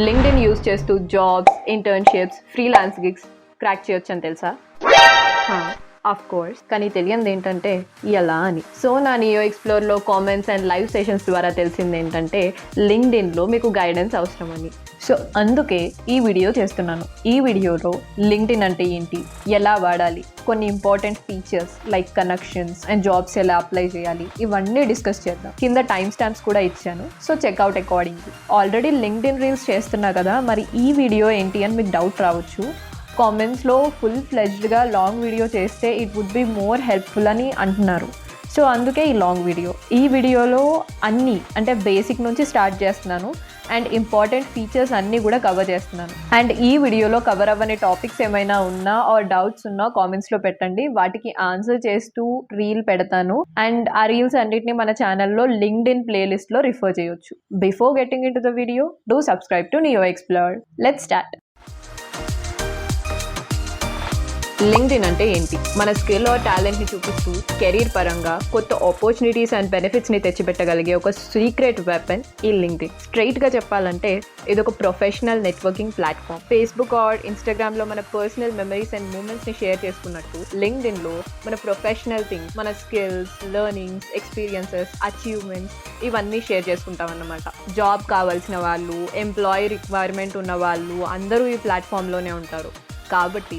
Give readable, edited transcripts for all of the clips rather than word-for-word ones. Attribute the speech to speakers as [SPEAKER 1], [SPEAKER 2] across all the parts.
[SPEAKER 1] LinkedIn use చేస్తూ jobs, internships, freelance gigs crack చేయొచ్చు అని తెలుసా? Of course. కానీ తెలియంది ఏంటంటే ఎలా అని. సో నా నియో ఎక్స్ప్లోర్లో కామెంట్స్ అండ్ లైవ్ సెషన్స్ ద్వారా తెలిసింది ఏంటంటే లింక్డ్ఇన్లో మీకు గైడెన్స్ అవసరమని. సో అందుకే ఈ వీడియో చేస్తున్నాను. ఈ వీడియోలో లింక్డ్ఇన్ అంటే ఏంటి, ఎలా వాడాలి, కొన్ని important features like connections and jobs ఎలా అప్లై చేయాలి, ఇవన్నీ డిస్కస్ చేద్దాం. కింద టైం స్టాంప్స్ కూడా ఇచ్చాను, so checkout accordingly. Already LinkedIn reels చేస్తున్నా కదా, మరి ఈ వీడియో ఏంటి అని మీకు డౌట్ రావచ్చు. కామెంట్స్లో ఫుల్ ఫ్లెజ్డ్గా లాంగ్ వీడియో చేస్తే it would be more helpful అని అంటున్నారు. సో అందుకే ఈ లాంగ్ వీడియో. ఈ వీడియోలో అన్నీ అంటే బేసిక్ నుంచి స్టార్ట్ చేస్తున్నాను అండ్ ఇంపార్టెంట్ ఫీచర్స్ అన్నీ కూడా కవర్ చేస్తున్నాను. అండ్ ఈ వీడియోలో కవర్ అవ్వని టాపిక్స్ ఏమైనా ఉన్నా ఆర్ డౌట్స్ ఉన్నా కామెంట్స్లో పెట్టండి, వాటికి ఆన్సర్ చేస్తూ రీల్ పెడతాను. అండ్ ఆ రీల్స్ అన్నిటిని మన ఛానల్లో లింక్డ్ఇన్ ప్లేలిస్ట్లో రిఫర్ చేయొచ్చు. Before getting in to the video, do subscribe to NeoExplore. Let's start. LinkedIn అంటే ఏంటి? మన స్కిల్ ఆర్ టాలెంట్ని చూపిస్తూ కెరీర్ పరంగా కొత్త ఆపర్చునిటీస్ అండ్ బెనిఫిట్స్ని తెచ్చిపెట్టగలిగే ఒక సీక్రెట్ వెపన్ ఈ లింక్డ్ఇన్. స్ట్రైట్గా చెప్పాలంటే ఇది ఒక professional networking platform. Facebook are ఇన్స్టాగ్రామ్లో మన పర్సనల్ మెమరీస్ అండ్ మూమెంట్స్ని షేర్ చేసుకున్నట్టు లింక్డ్ఇన్లో మన ప్రొఫెషనల్ థింగ్స్, మన స్కిల్స్, లెర్నింగ్స్, ఎక్స్పీరియన్సెస్, అచీవ్మెంట్స్ ఇవన్నీ షేర్ చేసుకుంటాం అన్నమాట. జాబ్ కావాల్సిన వాళ్ళు, ఎంప్లాయీ రిక్వైర్మెంట్ ఉన్న వాళ్ళు అందరూ ఈ ప్లాట్ఫామ్లోనే ఉంటారు. కాబట్టి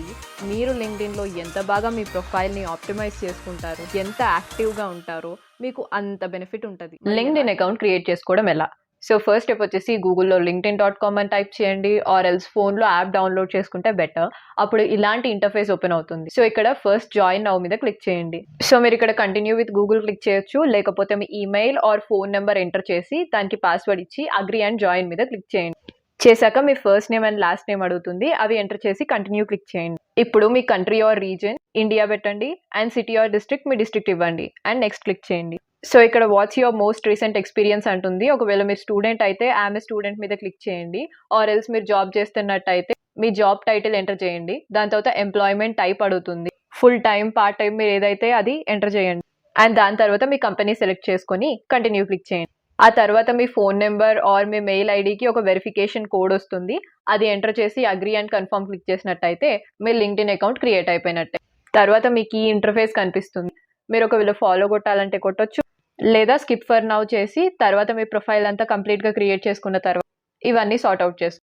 [SPEAKER 1] మీరు లింక్డ్ఇన్లో ఎంత బాగా మీ ప్రొఫైల్ని ఆప్టిమైజ్ చేసుకుంటారు, ఎంత యాక్టివ్గా ఉంటారో మీకు అంత బెనిఫిట్ ఉంటుంది. లింక్డ్ఇన్ అకౌంట్ క్రియేట్ చేసుకోవడం ఎలా? సో ఫస్ట్ స్టెప్ వచ్చేసి గూగుల్లో linkedin.com అని టైప్ చేయండి, ఆర్ ఎల్స్ ఫోన్లో యాప్ డౌన్లోడ్ చేసుకుంటే బెటర్. అప్పుడు ఇలాంటి ఇంటర్ఫేస్ ఓపెన్ అవుతుంది. సో ఇక్కడ ఫస్ట్ జాయిన్ నౌ మీద క్లిక్ చేయండి. సో మీరు ఇక్కడ కంటిన్యూ విత్ గూగుల్ క్లిక్ చేయొచ్చు, లేకపోతే మీ email or phone number enter చేసి దానికి పాస్వర్డ్ ఇచ్చి అగ్రీ అండ్ జాయిన్ మీద క్లిక్ చేయండి. చేశాక మీ first name and last name అడుగుతుంది, అవి ఎంటర్ చేసి కంటిన్యూ క్లిక్ చేయండి. ఇప్పుడు మీ కంట్రీ ఆర్ రీజన్ ఇండియా పెట్టండి అండ్ సిటీ ఆర్ డిస్ట్రిక్ట్ మీ డిస్ట్రిక్ట్ ఇవ్వండి అండ్ నెక్స్ట్ క్లిక్ చేయండి. సో ఇక్కడ what's your most recent experience అంటుంది. ఒకవేళ మీరు స్టూడెంట్ అయితే ఆమె స్టూడెంట్ మీద క్లిక్ చేయండి, ఆర్ ఎల్స్ మీరు జాబ్ చేస్తున్నట్టయితే మీ జాబ్ టైటిల్ ఎంటర్ చేయండి. దాని తర్వాత ఎంప్లాయ్మెంట్ టైప్ అడుగుతుంది, ఫుల్ టైం, పార్ట్ టైం మీరు ఏదైతే అది ఎంటర్ చేయండి. అండ్ దాని తర్వాత మీ కంపెనీ సెలెక్ట్ చేసుకొని కంటిన్యూ క్లిక్ చేయండి. ఆ తర్వాత మీ ఫోన్ నెంబర్ ఆర్ మీ మెయిల్ ఐడికి ఒక వెరిఫికేషన్ కోడ్ వస్తుంది, అది ఎంటర్ చేసి అగ్రీ అండ్ కన్ఫర్మ్ క్లిక్ చేసినట్టయితే మీ లింక్డ్ఇన్ అకౌంట్ క్రియేట్ అయిపోయినట్టే. తర్వాత మీకు ఈ ఇంటర్ఫేస్ కనిపిస్తుంది. మీరు ఒకవేళ ఫాలో కొట్టాలంటే కొట్టొచ్చు, లేదా స్కిప్ ఫర్ నౌ చేసి తర్వాత మీ ప్రొఫైల్ అంతా కంప్లీట్గా క్రియేట్ చేసుకున్న తర్వాత ఇవన్నీ సార్ట్ అవుట్ చేసుకో.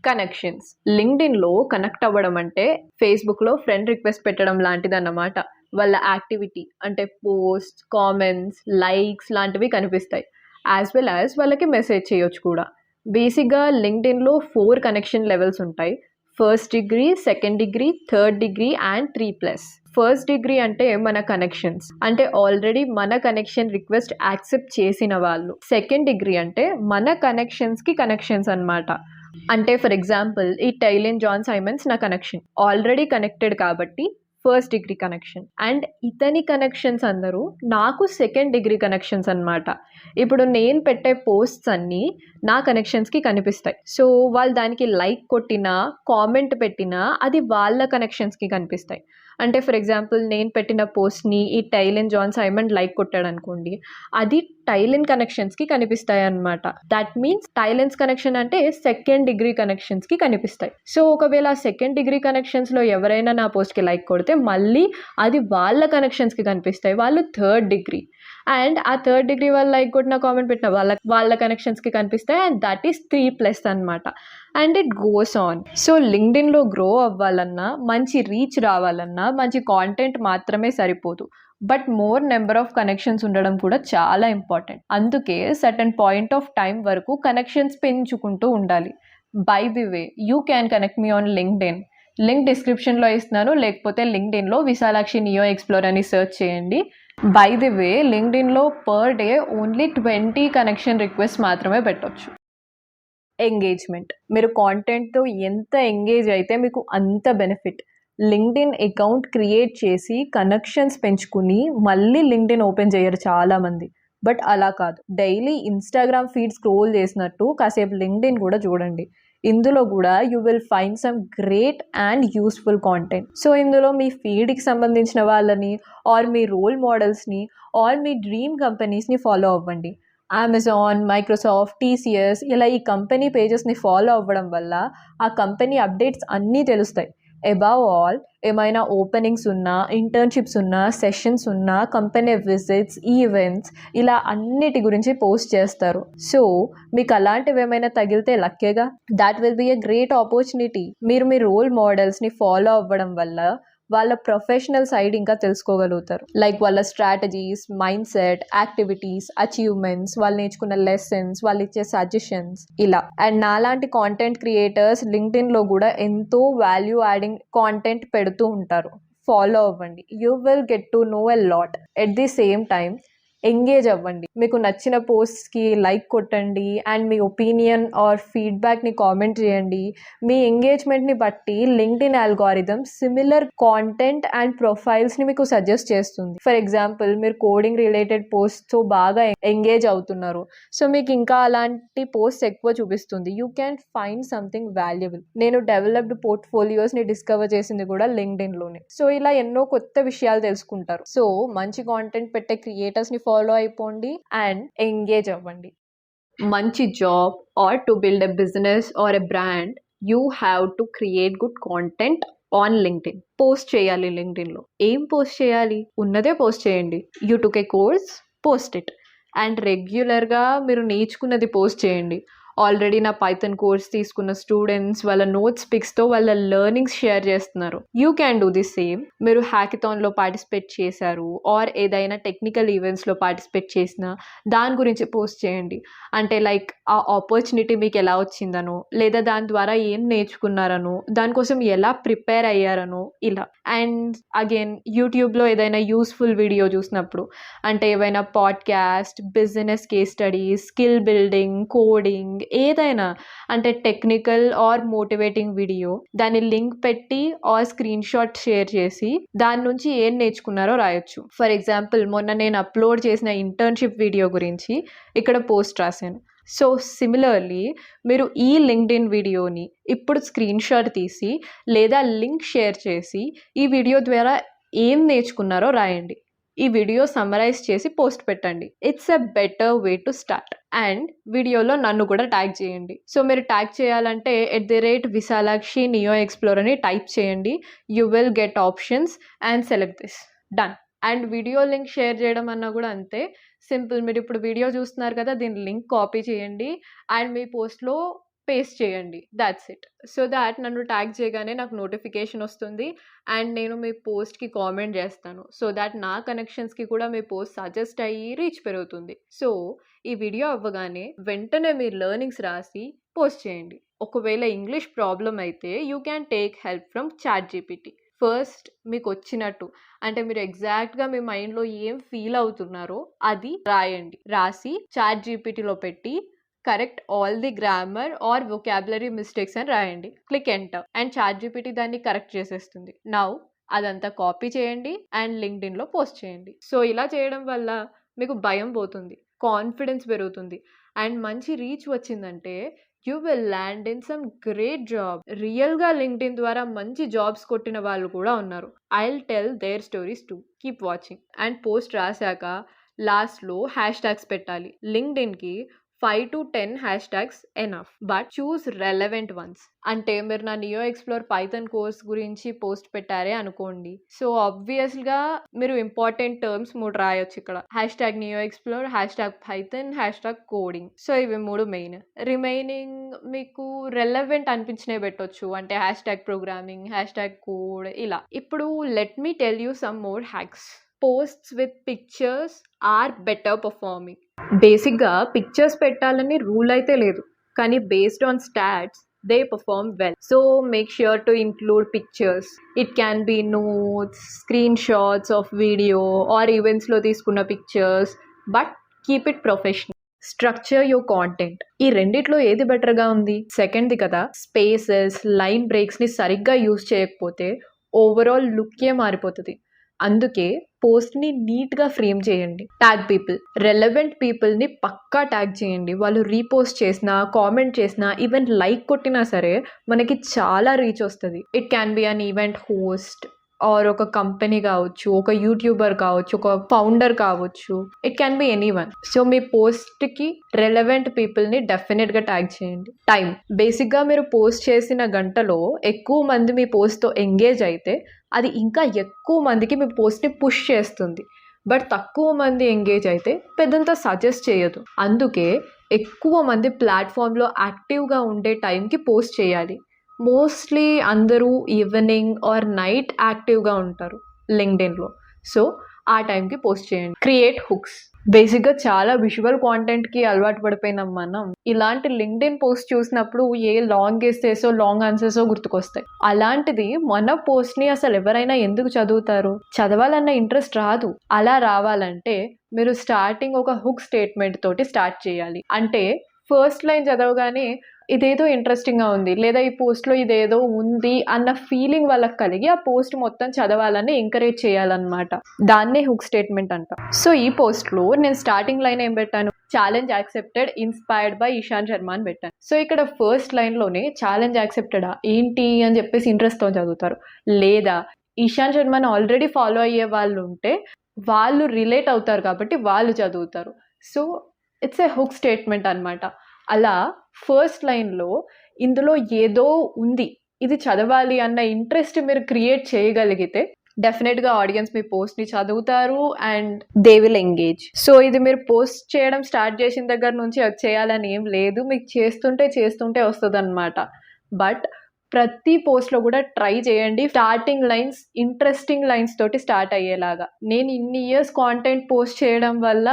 [SPEAKER 1] కనెక్షన్స్. లింక్డ్ఇన్లో కనెక్ట్ అవ్వడం అంటే ఫేస్బుక్లో ఫ్రెండ్ రిక్వెస్ట్ పెట్టడం లాంటిది అన్నమాట. వాళ్ళ యాక్టివిటీ అంటే పోస్ట్, కామెంట్స్, లైక్స్ లాంటివి కనిపిస్తాయి. యాజ్ వెల్ యాజ్ వాళ్ళకి మెసేజ్ చేయొచ్చు కూడా. బేసిక్గా లింక్డ్ఇన్లో 4 కనెక్షన్ లెవెల్స్ ఉంటాయి. First degree, second degree, third degree and 3+. First degree అంటే మన కనెక్షన్స్, అంటే ఆల్రెడీ మన కనెక్షన్ రిక్వెస్ట్ యాక్సెప్ట్ చేసిన వాళ్ళు. సెకండ్ డిగ్రీ అంటే మన కనెక్షన్స్కి కనెక్షన్స్ అన్నమాట. అంటే ఫర్ ఎగ్జాంపుల్ ఈ టైలిన్ జాన్ సైమన్స్ నా కనెక్షన్, ఆల్రెడీ కనెక్టెడ్ కాబట్టి ఫస్ట్ డిగ్రీ కనెక్షన్. అండ్ ఇతని కనెక్షన్స్ అందరూ నాకు సెకండ్ డిగ్రీ కనెక్షన్స్ అన్నమాట. ఇప్పుడు నేను పెట్టే పోస్ట్స్ అన్నీ నా కనెక్షన్స్కి కనిపిస్తాయి. సో వాళ్ళు దానికి లైక్ కొట్టినా, కామెంట్ పెట్టినా అది వాళ్ళ కనెక్షన్స్కి కనిపిస్తాయి. అంటే ఫర్ ఎగ్జాంపుల్ నేను పెట్టిన పోస్ట్ని ఈ టైలిన్ జాన్ సైమన్ లైక్ కొట్టాడు అనుకోండి, అది టైలిన్ కనెక్షన్స్కి కనిపిస్తాయి అన్నమాట. దట్ మీన్స్ టైలిన్స్ కనెక్షన్ అంటే సెకండ్ డిగ్రీ కనెక్షన్స్కి కనిపిస్తాయి. సో ఒకవేళ సెకండ్ డిగ్రీ కనెక్షన్స్లో ఎవరైనా నా పోస్ట్కి లైక్ కొడితే మళ్ళీ అది వాళ్ళ కనెక్షన్స్కి కనిపిస్తాయి, వాళ్ళు థర్డ్ డిగ్రీ. అండ్ ఆ థర్డ్ డిగ్రీ వాళ్ళు లైక్ కొట్టిన, కామెంట్ పెట్టిన వాళ్ళ కనెక్షన్స్కి కనిపిస్తాయి, అండ్ దట్ ఈస్ 3+ అన్నమాట. And it goes on. So లింక్డ్ఇన్లో గ్రో అవ్వాలన్నా, మంచి రీచ్ రావాలన్నా మంచి కాంటెంట్ మాత్రమే సరిపోదు, but more number of connections ఉండడం కూడా చాలా ఇంపార్టెంట్. అందుకే సర్టన్ పాయింట్ ఆఫ్ టైం వరకు కనెక్షన్స్ పెంచుకుంటూ ఉండాలి. By the way, you can connect me on LinkedIn. Link డిస్క్రిప్షన్లో ఇస్తున్నాను, లేకపోతే లింక్డ్ఇన్లో విశాలాక్షి నియో ఎక్స్ప్లోర్ అని సెర్చ్ చేయండి. బై ది వే, లింక్డ్ఇన్లో per day only 20 connection request మాత్రమే పెట్టొచ్చు. ఎంగేజ్మెంట్. మీరు కాంటెంట్తో ఎంత ఎంగేజ్ అయితే మీకు అంత బెనిఫిట్. లింక్డ్ఇన్ అకౌంట్ క్రియేట్ చేసి కనెక్షన్స్ పెంచుకుని మళ్ళీ లింక్డ్ఇన్ ఓపెన్ చేయరు చాలామంది. బట్ అలా కాదు, డైలీ ఇన్స్టాగ్రామ్ ఫీడ్ స్క్రోల్ చేసినట్టు కాసేపు లింక్డ్ఇన్ కూడా చూడండి. ఇందులో కూడా you will find some great and useful content. So ఇందులో మీ ఫీల్డ్కి సంబంధించిన వాళ్ళని, ఆర్ మీ రోల్ మోడల్స్ని, ఆర్ మీ డ్రీమ్ కంపెనీస్ని ఫాలో అవ్వండి. అమెజాన్, మైక్రోసాఫ్ట్, టీసీఎస్ ఇలా ఈ కంపెనీ పేజెస్ని ఫాలో అవ్వడం వల్ల ఆ కంపెనీ అప్డేట్స్ అన్నీ తెలుస్తాయి. అబవ్ ఆల్ ఏమైనా ఓపెనింగ్స్ ఉన్నా, ఇంటర్న్షిప్స్ ఉన్నా, సెషన్స్ ఉన్నా, కంపెనీ విజిట్స్, ఈవెంట్స్ ఇలా అన్నిటి గురించి పోస్ట్ చేస్తారు. సో మీకు అలాంటివి ఏమైనా తగిలితే లక్కేగా. That will be a great opportunity. మీరు మీ రోల్ మోడల్స్ని ఫాలో అవ్వడం వల్ల వాళ్ళ ప్రొఫెషనల్ సైడ్ ఇంకా తెలుసుకోగలుగుతారు. లైక్ వాళ్ళ strategies, mind set, activities, achievements, వాళ్ళు నేర్చుకున్న లెసన్స్, వాళ్ళు ఇచ్చే సజెషన్స్ ఇలా. అండ్ నాలాంటి కాంటెంట్ క్రియేటర్స్ లింక్డ్ఇన్లో కూడా ఎంతో వాల్యూ యాడింగ్ కాంటెంట్ పెడుతూ ఉంటారు. ఫాలో అవ్వండి. You will get to know a lot. At the same time engage అవ్వండి. మీకు నచ్చిన పోస్ట్కి లైక్ కొట్టండి అండ్ మీ ఒపీనియన్ ఆర్ ఫీడ్బ్యాక్ని కామెంట్ చేయండి. మీ ఎంగేజ్మెంట్ని బట్టి LinkedIn algorithm similar content and ప్రొఫైల్స్ని మీకు సజెస్ట్ చేస్తుంది. ఫర్ ఎగ్జాంపుల్, మీరు కోడింగ్ రిలేటెడ్ పోస్ట్తో బాగా ఎంగేజ్ అవుతున్నారు, సో మీకు ఇంకా అలాంటి పోస్ట్ ఎక్కువ చూపిస్తుంది. You can find something valuable. నేను డెవలప్డ్ పోర్ట్ఫోలియోస్ని డిస్కవర్ చేసింది కూడా లింక్డ్ఇన్లోనే. సో ఇలా ఎన్నో కొత్త విషయాలు తెలుసుకుంటారు. సో మంచి కాంటెంట్ పెట్టే క్రియేటర్స్ని ఫాలో అయిపోండి అండ్ ఎంగేజ్ అవ్వండి. మంచి job or to build a business are a brand, you have to create good content on LinkedIn. Post చేయాలి లింక్డ్ఇన్లో. ఏం పోస్ట్ చేయాలి? ఉన్నదే పోస్ట్ చేయండి. You took A course, post it. And రెగ్యులర్గా మీరు నేర్చుకున్నది పోస్ట్ చేయండి. ఆల్రెడీ నా పైథాన్ కోర్స్ తీసుకున్న స్టూడెంట్స్ వాళ్ళ నోట్స్ పిక్స్తో వాళ్ళ లెర్నింగ్స్ షేర్ చేస్తున్నారు. You can do the same. మీరు హ్యాకథాన్లో పార్టిసిపేట్ చేశారు ఆర్ ఏదైనా టెక్నికల్ ఈవెంట్స్లో పార్టిసిపేట్ చేసినా దాని గురించి పోస్ట్ చేయండి. అంటే లైక్ ఆ ఆపర్చునిటీ మీకు ఎలా వచ్చిందనో, లేదా దాని ద్వారా ఏం నేర్చుకున్నారనో, దానికోసం ఎలా ప్రిపేర్ అయ్యారనో ఇలా. అండ్ అగైన్ యూట్యూబ్లో ఏదైనా యూస్ఫుల్ వీడియో చూసినప్పుడు, అంటే ఏవైనా podcast, business case studies, skill building, coding ఏదైనా, అంటే టెక్నికల్ ఆర్ మోటివేటింగ్ వీడియో, దాని లింక్ పెట్టి ఆర్ స్క్రీన్ షాట్ షేర్ చేసి దాని నుంచి ఏం నేర్చుకున్నారో రాయొచ్చు. ఫర్ ఎగ్జాంపుల్, మొన్న నేను అప్లోడ్ చేసిన ఇంటర్న్షిప్ వీడియో గురించి ఇక్కడ పోస్ట్ రాశాను. సో సిమిలర్లీ మీరు ఈ లింక్డ్ఇన్ వీడియోని ఇప్పుడు స్క్రీన్ షాట్ తీసి లేదా లింక్ షేర్ చేసి ఈ వీడియో ద్వారా ఏం నేర్చుకున్నారో రాయండి. ఈ వీడియో సమ్మరైజ్ చేసి పోస్ట్ పెట్టండి. It's a better way to start. And వీడియోలో నన్ను కూడా ట్యాగ్ చేయండి. సో మీరు ట్యాగ్ చేయాలంటే @విశాలాక్షి NeoExplore అని టైప్ చేయండి. You will get options and select this. Done. And video link share చేయడం అన్నా కూడా అంతే సింపుల్. మీరు ఇప్పుడు వీడియో చూస్తున్నారు కదా, దీని లింక్ కాపీ చేయండి అండ్ మీ పోస్ట్లో పేస్ట్ చేయండి. That's it. సో దాట్ నన్ను ట్యాగ్ చేయగానే నాకు నోటిఫికేషన్ వస్తుంది అండ్ నేను మీ పోస్ట్కి కామెంట్ చేస్తాను. సో దాట్ నా కనెక్షన్స్కి కూడా మీ పోస్ట్ సజెస్ట్ అయ్యి రీచ్ పెరుగుతుంది. సో ఈ వీడియో అవ్వగానే వెంటనే మీరు లెర్నింగ్స్ రాసి పోస్ట్ చేయండి. ఒకవేళ ఇంగ్లీష్ ప్రాబ్లం అయితే you can take help from ChatGPT. First మీకు వచ్చినట్టు, అంటే మీరు ఎగ్జాక్ట్గా మీ మైండ్లో ఏం ఫీల్ అవుతున్నారో అది రాయండి. రాసి ChatGPTలో పెట్టి correct all the grammar or vocabulary mistakes అని రాయండి. క్లిక్ ఎంటర్ అండ్ ChatGPT దాన్ని కరెక్ట్ చేసేస్తుంది. నౌ అదంతా కాపీ చేయండి అండ్ లింక్డ్ఇన్లో పోస్ట్ చేయండి. సో ఇలా చేయడం వల్ల మీకు భయం పోతుంది, కాన్ఫిడెన్స్ పెరుగుతుంది అండ్ మంచి రీచ్ వచ్చిందంటే you will land in some great job. రియల్గా లింక్డ్ఇన్ ద్వారా మంచి జాబ్స్ కొట్టిన వాళ్ళు కూడా ఉన్నారు. I'll tell their stories too. Keep watching. And post రాశాక లాస్ట్లో హ్యాష్ ట్యాగ్స్ పెట్టాలి. లింక్డ్ఇన్కి 5 to 10 hashtags enough, but choose relevant ones. అంటే మీరు నా NeoExplore పైథాన్ కోర్స్ గురించి పోస్ట్ పెట్టారే అనుకోండి, సో ఆబ్వియస్గా మీరు ఇంపార్టెంట్ టర్మ్స్ 3 రాయొచ్చు ఇక్కడ. #NeoExplore, #Python, #coding. సో ఇవి 3 మెయిన్. రిమైనింగ్ మీకు రెలవెంట్ అనిపించినవి పెట్టొచ్చు, అంటే #ప్రోగ్రామింగ్, #కోడ్ ఇలా. ఇప్పుడు let me tell you some more hacks. Posts with pictures are better performing. బేసిక్గా పిక్చర్స్ పెట్టాలని రూల్ అయితే లేదు, కానీ based on stats they perform well. So make sure to include pictures. It can be notes, screenshots of video or ఈవెంట్స్లో తీసుకున్న pictures, but keep it professional. Structure your content. ఈ రెండిట్లో ఏది బెటర్గా ఉంది? సెకండ్ది కదా. స్పేసెస్, లైన్ బ్రేక్స్ని సరిగ్గా యూజ్ చేయకపోతే ఓవరాల్ లుక్కే మారిపోతుంది. అందుకే పోస్ట్ని నీట్గా ఫ్రేమ్ చేయండి. Tag people. రెలవెంట్ పీపుల్ని పక్కా ట్యాగ్ చేయండి. వాళ్ళు రీపోస్ట్ చేసినా, కామెంట్ చేసినా, ఈవెన్ లైక్ కొట్టినా సరే మనకి చాలా రీచ్ వస్తుంది. It can be an event host, or ఒక కంపెనీ కావచ్చు, ఒక యూట్యూబర్ కావచ్చు, ఒక ఫౌండర్ కావచ్చు, it can be anyone. So మీ పోస్ట్కి రెలవెంట్ పీపుల్ని డెఫినెట్గా ట్యాగ్ చేయండి. టైం, బేసిక్గా మీరు పోస్ట్ చేసిన గంటలో ఎక్కువ మంది మీ పోస్ట్తో ఎంగేజ్ అయితే అది ఇంకా ఎక్కువ మందికి మీ పోస్ట్ని పుష్ చేస్తుంది. బట్ తక్కువ మంది ఎంగేజ్ అయితే పెద్దంత సజెస్ట్ చేయదు. అందుకే ఎక్కువ మంది ప్లాట్ఫామ్లో యాక్టివ్గా ఉండే టైంకి పోస్ట్ చేయాలి. మోస్ట్లీ అందరూ ఈవినింగ్ ఆర్ నైట్ యాక్టివ్గా ఉంటారు లింక్డ్ఇన్లో. సో ఆ టైంకి పోస్ట్ చేయండి. Create hooks. బేసిక్గా చాలా విజువల్ కాంటెంట్కి అలవాటు పడిపోయినాం మనం. ఇలాంటి లింక్డ్ఇన్ పోస్ట్ చూసినప్పుడు ఏ లాంగ్ ఎస్సేసో లాంగ్ ఆన్సర్సో గుర్తుకొస్తాయి. అలాంటిది మన పోస్ట్ని అసలు ఎవరైనా ఎందుకు చదువుతారు? చదవాలన్న ఇంట్రెస్ట్ రాదు. అలా రావాలంటే మీరు స్టార్టింగ్ ఒక హుక్ స్టేట్మెంట్ తోటి స్టార్ట్ చేయాలి. అంటే ఫస్ట్ లైన్ చదవగానే ఇదేదో ఇంట్రెస్టింగ్గా ఉంది, లేదా ఈ పోస్ట్లో ఇదేదో ఉంది అన్న ఫీలింగ్ వాళ్ళకి కలిగి ఆ పోస్ట్ మొత్తం చదవాలని ఎంకరేజ్ చేయాలన్నమాట. దాన్నే హుక్ స్టేట్మెంట్ అంట. సో ఈ పోస్ట్లో నేను స్టార్టింగ్ లైన్ ఏం పెట్టాను? Challenge accepted, inspired by Ishan Sharma అని పెట్టాను. సో ఇక్కడ ఫస్ట్ లైన్లోనే ఛాలెంజ్ యాక్సెప్టెడా ఏంటి అని చెప్పేసి ఇంట్రెస్ట్తో చదువుతారు. లేదా ఇషాన్ శర్మని ఆల్రెడీ ఫాలో అయ్యే వాళ్ళు ఉంటే వాళ్ళు రిలేట్ అవుతారు కాబట్టి వాళ్ళు చదువుతారు. So it's a hook statement అనమాట. అలా ఫస్ట్ లైన్లో ఇందులో ఏదో ఉంది, ఇది చదవాలి అన్న ఇంట్రెస్ట్ మీరు క్రియేట్ చేయగలిగితే డెఫినెట్గా ఆడియన్స్ మీ పోస్ట్ని చదువుతారు and they will engage. So ఇది మీరు పోస్ట్ చేయడం స్టార్ట్ చేసిన దగ్గర నుంచి అది చేయాలని ఏం లేదు, మీకు చేస్తుంటే వస్తుంది అనమాట. బట్ ప్రతి పోస్ట్లో కూడా ట్రై చేయండి స్టార్టింగ్ లైన్స్ ఇంట్రెస్టింగ్ లైన్స్ తోటి స్టార్ట్ అయ్యేలాగా. నేను ఇన్ని ఇయర్స్ కాంటెంట్ పోస్ట్ చేయడం వల్ల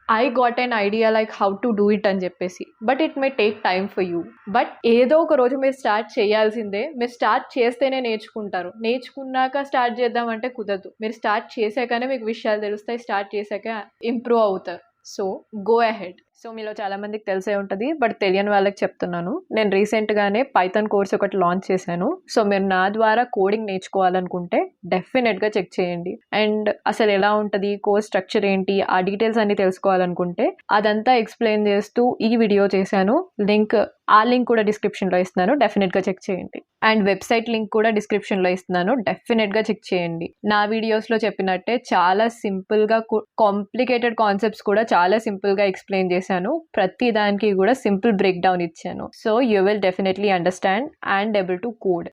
[SPEAKER 1] I got an idea like how to do it అని చెప్పేసి. But it may take time for you. But ఏదో ఒక రోజు మీరు స్టార్ట్ చేయాల్సిందే. మీరు స్టార్ట్ చేస్తేనే నేర్చుకుంటారు. నేర్చుకున్నాక స్టార్ట్ చేద్దామంటే కుదరదు. మీరు స్టార్ట్ చేశాకనే మీకు విషయాలు తెలుస్తాయి. స్టార్ట్ చేశాక ఇంప్రూవ్ అవుతారు. So go ahead. సో మీలో చాలా మందికి తెలిసే ఉంటుంది, బట్ తెలియని వాళ్ళకి చెప్తున్నాను. నేను రీసెంట్గానే పైథాన్ కోర్స్ ఒకటి లాంచ్ చేశాను. సో మీరు నా ద్వారా కోడింగ్ నేర్చుకోవాలనుకుంటే డెఫినెట్గా చెక్ చేయండి. అండ్ అసలు ఎలా ఉంటుంది, కోర్స్ స్ట్రక్చర్ ఏంటి, ఆ డీటెయిల్స్ అన్ని తెలుసుకోవాలనుకుంటే అదంతా ఎక్స్ప్లెయిన్ చేస్తూ ఈ వీడియో చేశాను. ఆ లింక్ కూడా డిస్క్రిప్షన్లో ఇస్తున్నాను, డెఫినెట్గా చెక్ చేయండి. అండ్ వెబ్సైట్ లింక్ కూడా డిస్క్రిప్షన్లో ఇస్తున్నాను, డెఫినెట్గా చెక్ చేయండి. నా వీడియోస్లో చెప్పినట్టే చాలా సింపుల్గా, కాంప్లికేటెడ్ కాన్సెప్ట్స్ కూడా చాలా సింపుల్గా ఎక్స్ప్లెయిన్ చేశాను. ప్రతి దానికి కూడా సింపుల్ బ్రేక్ డౌన్ ఇచ్చాను. So you will definitely understand and able to code.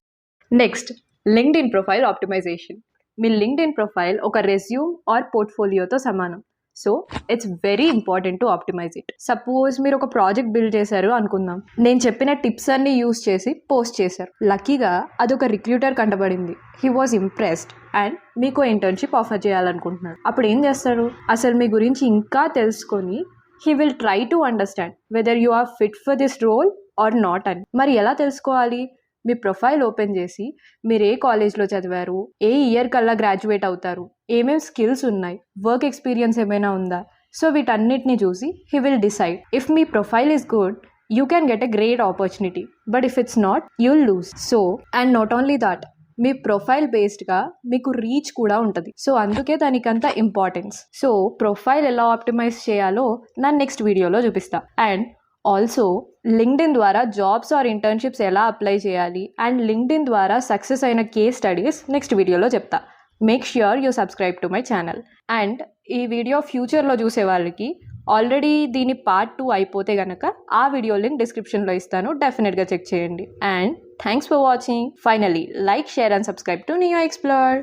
[SPEAKER 1] Next, LinkedIn profile optimization. మీ లింక్డ్ఇన్ ప్రొఫైల్ ఒక రెజ్యూమ్ ఆర్ పోర్ట్ఫోలియోతో సమానం. So it's very important to optimize it. Suppose మీరు ఒక ప్రాజెక్ట్ బిల్డ్ చేశారు అనుకుందాం. నేను చెప్పిన టిప్స్ అన్ని యూస్ చేసి పోస్ట్ చేశారు. లక్కీగా అదొక రిక్రూటర్ కంటపడింది. హీ వాజ్ ఇంప్రెస్డ్ అండ్ మీకు ఇంటర్న్షిప్ ఆఫర్ చేయాలనుకుంటున్నాడు. అప్పుడు ఏం చేస్తారు? అసలు మీ గురించి ఇంకా తెలుసుకొని he will try to understand whether you are fit for this role or not అని. మరి ఎలా తెలుసుకోవాలి? మీ ప్రొఫైల్ ఓపెన్ చేసి మీరు ఏ కాలేజ్లో చదివారు, ఏ ఇయర్ కల్లా గ్రాడ్యుయేట్ అవుతారు, ఏమేమి స్కిల్స్ ఉన్నాయి, వర్క్ ఎక్స్పీరియన్స్ ఏమైనా ఉందా. సో వీటన్నిటిని చూసి హీ విల్ డిసైడ్. ఇఫ్ మీ profile is good, you can get a great opportunity. But if it's not, you'll lose. So and not only that, మీ ప్రొఫైల్ బేస్డ్గా మీకు రీచ్ కూడా ఉంటుంది. సో అందుకే దానికి అంత ఇంపార్టెన్స్. సో ప్రొఫైల్ ఎలా ఆప్టిమైజ్ చేయాలో నా నెక్స్ట్ వీడియోలో చూపిస్తా. అండ్ ఆల్సో లింక్డ్ఇన్ ద్వారా జాబ్స్ ఆర్ ఇంటర్న్షిప్స్ ఎలా అప్లై చేయాలి అండ్ లింక్డ్ఇన్ ద్వారా సక్సెస్ అయిన కేస్ స్టడీస్ నెక్స్ట్ వీడియోలో చెప్తా. Make sure you subscribe to my channel. And ఈ వీడియో ఫ్యూచర్లో చూసే వాళ్ళకి ఆల్రెడీ దీని పార్ట్ 2 అయిపోతే కనుక ఆ వీడియో లింక్ డిస్క్రిప్షన్లో ఇస్తాను, డెఫినెట్గా చెక్ చేయండి. And thanks for watching. Finally like, share and subscribe to NeoExplore.